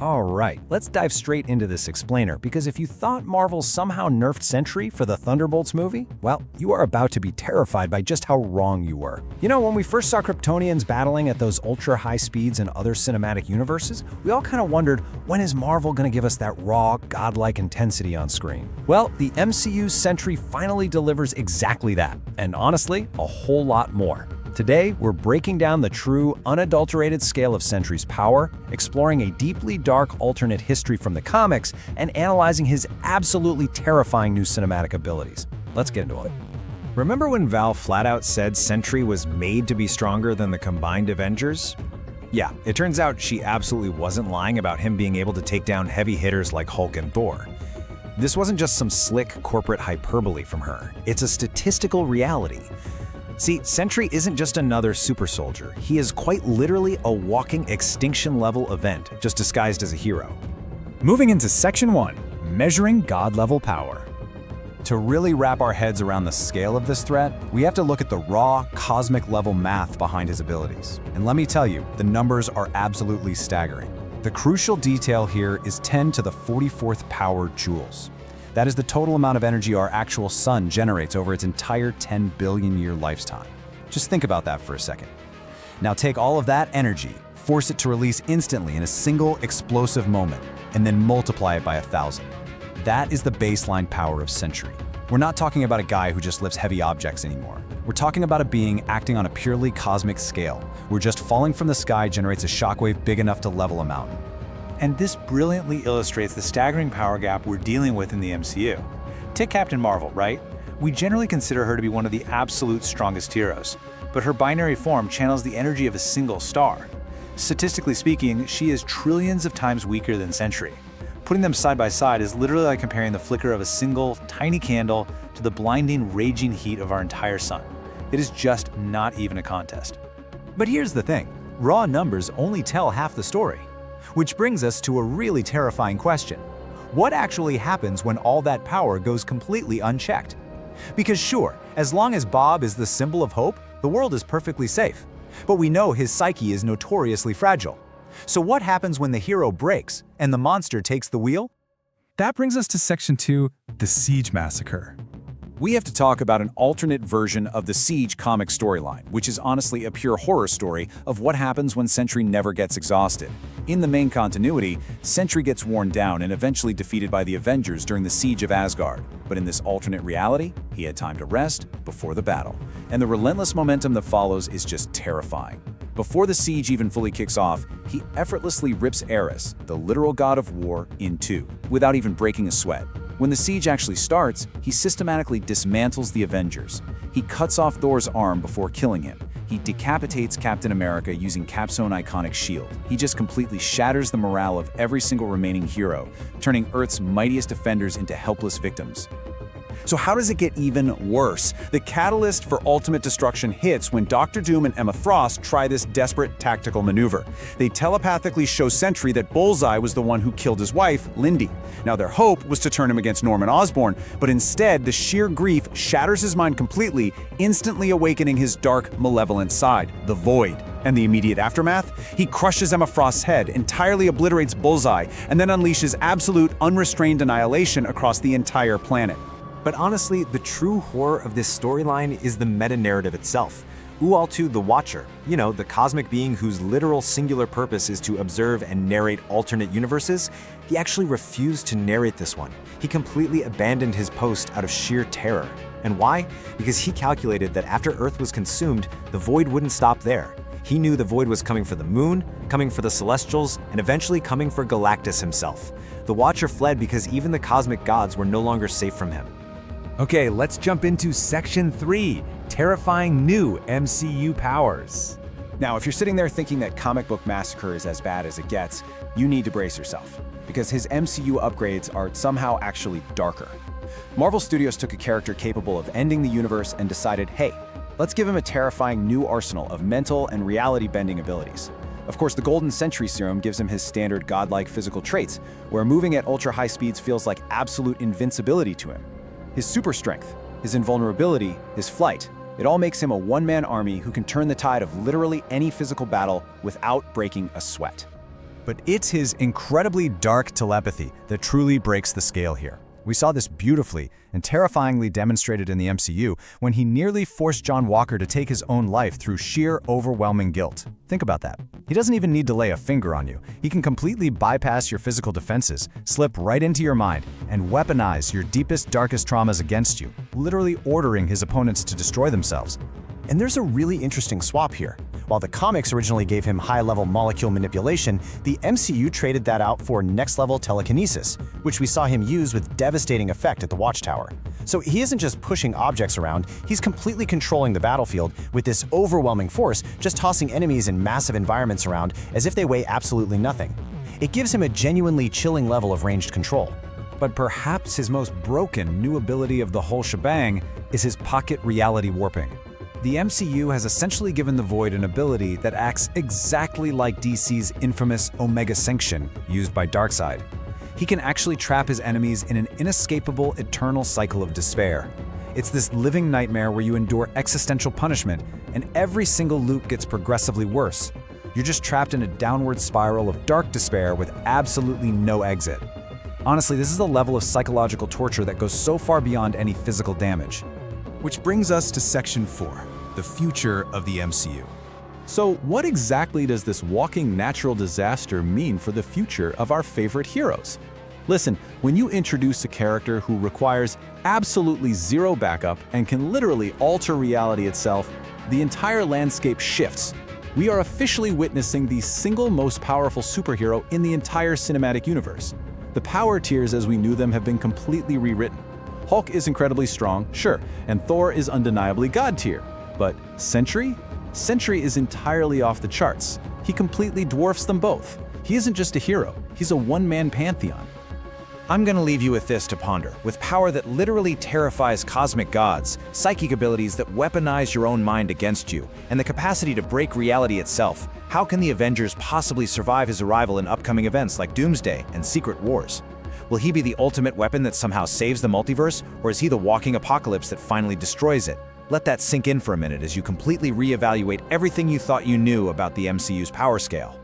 Alright, let's dive straight into this explainer, because if you thought Marvel somehow nerfed Sentry for the Thunderbolts movie, well, you are about to be terrified by just how wrong you were. You know, when we first saw Kryptonians battling at those ultra-high speeds in other cinematic universes, we all kind of wondered, when is Marvel gonna give us that raw, godlike intensity on screen? Well, the MCU's Sentry finally delivers exactly that, and honestly, a whole lot more. Today, we're breaking down the true, unadulterated scale of Sentry's power, exploring a deeply dark alternate history from the comics, and analyzing his absolutely terrifying new cinematic abilities. Let's get into it. Remember when Val flat out said Sentry was made to be stronger than the combined Avengers? Yeah, it turns out she absolutely wasn't lying about him being able to take down heavy hitters like Hulk and Thor. This wasn't just some slick corporate hyperbole from her. It's a statistical reality. See, Sentry isn't just another super soldier. He is quite literally a walking extinction-level event, just disguised as a hero. Moving into Section 1, Measuring God-Level Power. To really wrap our heads around the scale of this threat, we have to look at the raw, cosmic-level math behind his abilities. And let me tell you, the numbers are absolutely staggering. The crucial detail here is 10 to the 44th power joules. That is the total amount of energy our actual sun generates over its entire 10 billion year lifetime. Just think about that for a second. Now take all of that energy, force it to release instantly in a single explosive moment, and then multiply it by 1,000. That is the baseline power of Sentry. We're not talking about a guy who just lifts heavy objects anymore. We're talking about a being acting on a purely cosmic scale, where just falling from the sky generates a shockwave big enough to level a mountain. And this brilliantly illustrates the staggering power gap we're dealing with in the MCU. Take Captain Marvel, right? We generally consider her to be one of the absolute strongest heroes, but her binary form channels the energy of a single star. Statistically speaking, she is trillions of times weaker than Sentry. Putting them side by side is literally like comparing the flicker of a single, tiny candle to the blinding, raging heat of our entire sun. It is just not even a contest. But here's the thing, raw numbers only tell half the story. Which brings us to a really terrifying question. What actually happens when all that power goes completely unchecked? Because sure, as long as Bob is the symbol of hope, the world is perfectly safe. But we know his psyche is notoriously fragile. So what happens when the hero breaks and the monster takes the wheel? That brings us to Section 2, the Siege Massacre. We have to talk about an alternate version of the Siege comic storyline, which is honestly a pure horror story of what happens when Sentry never gets exhausted. In the main continuity, Sentry gets worn down and eventually defeated by the Avengers during the Siege of Asgard. But in this alternate reality, he had time to rest before the battle. And the relentless momentum that follows is just terrifying. Before the siege even fully kicks off, he effortlessly rips Ares, the literal god of war, in two, without even breaking a sweat. When the siege actually starts, he systematically dismantles the Avengers. He cuts off Thor's arm before killing him. He decapitates Captain America using Cap's own iconic shield. He just completely shatters the morale of every single remaining hero, turning Earth's mightiest defenders into helpless victims. So how does it get even worse? The catalyst for ultimate destruction hits when Dr. Doom and Emma Frost try this desperate tactical maneuver. They telepathically show Sentry that Bullseye was the one who killed his wife, Lindy. Now their hope was to turn him against Norman Osborn, but instead the sheer grief shatters his mind completely, instantly awakening his dark, malevolent side, the Void. And the immediate aftermath? He crushes Emma Frost's head, entirely obliterates Bullseye, and then unleashes absolute, unrestrained annihilation across the entire planet. But honestly, the true horror of this storyline is the meta-narrative itself. Ualtu the Watcher, you know, the cosmic being whose literal singular purpose is to observe and narrate alternate universes, he actually refused to narrate this one. He completely abandoned his post out of sheer terror. And why? Because he calculated that after Earth was consumed, the Void wouldn't stop there. He knew the Void was coming for the Moon, coming for the Celestials, and eventually coming for Galactus himself. The Watcher fled because even the cosmic gods were no longer safe from him. Okay, let's jump into Section 3, terrifying new MCU powers. Now, if you're sitting there thinking that Comic Book Massacre is as bad as it gets, you need to brace yourself, because his MCU upgrades are somehow actually darker. Marvel Studios took a character capable of ending the universe and decided, hey, let's give him a terrifying new arsenal of mental and reality-bending abilities. Of course, the Golden Sentry Serum gives him his standard godlike physical traits, where moving at ultra-high speeds feels like absolute invincibility to him. His super strength, his invulnerability, his flight, it all makes him a one-man army who can turn the tide of literally any physical battle without breaking a sweat. But it's his incredibly dark telepathy that truly breaks the scale here. We saw this beautifully and terrifyingly demonstrated in the MCU when he nearly forced John Walker to take his own life through sheer, overwhelming guilt. Think about that. He doesn't even need to lay a finger on you. He can completely bypass your physical defenses, slip right into your mind, and weaponize your deepest, darkest traumas against you, literally ordering his opponents to destroy themselves. And there's a really interesting swap here. While the comics originally gave him high-level molecule manipulation, the MCU traded that out for next-level telekinesis, which we saw him use with devastating effect at the Watchtower. So he isn't just pushing objects around, he's completely controlling the battlefield with this overwhelming force, just tossing enemies in massive environments around as if they weigh absolutely nothing. It gives him a genuinely chilling level of ranged control. But perhaps his most broken new ability of the whole shebang is his pocket reality warping. The MCU has essentially given the Void an ability that acts exactly like DC's infamous Omega Sanction used by Darkseid. He can actually trap his enemies in an inescapable eternal cycle of despair. It's this living nightmare where you endure existential punishment, and every single loop gets progressively worse. You're just trapped in a downward spiral of dark despair with absolutely no exit. Honestly, this is a level of psychological torture that goes so far beyond any physical damage. Which brings us to Section 4, the future of the MCU. So what exactly does this walking natural disaster mean for the future of our favorite heroes? Listen, when you introduce a character who requires absolutely zero backup and can literally alter reality itself, the entire landscape shifts. We are officially witnessing the single most powerful superhero in the entire cinematic universe. The power tiers as we knew them have been completely rewritten. Hulk is incredibly strong, sure, and Thor is undeniably God tier. But Sentry? Sentry is entirely off the charts. He completely dwarfs them both. He isn't just a hero, he's a one-man pantheon. I'm gonna leave you with this to ponder. With power that literally terrifies cosmic gods, psychic abilities that weaponize your own mind against you, and the capacity to break reality itself, how can the Avengers possibly survive his arrival in upcoming events like Doomsday and Secret Wars? Will he be the ultimate weapon that somehow saves the multiverse, or is he the walking apocalypse that finally destroys it? Let that sink in for a minute as you completely reevaluate everything you thought you knew about the MCU's power scale.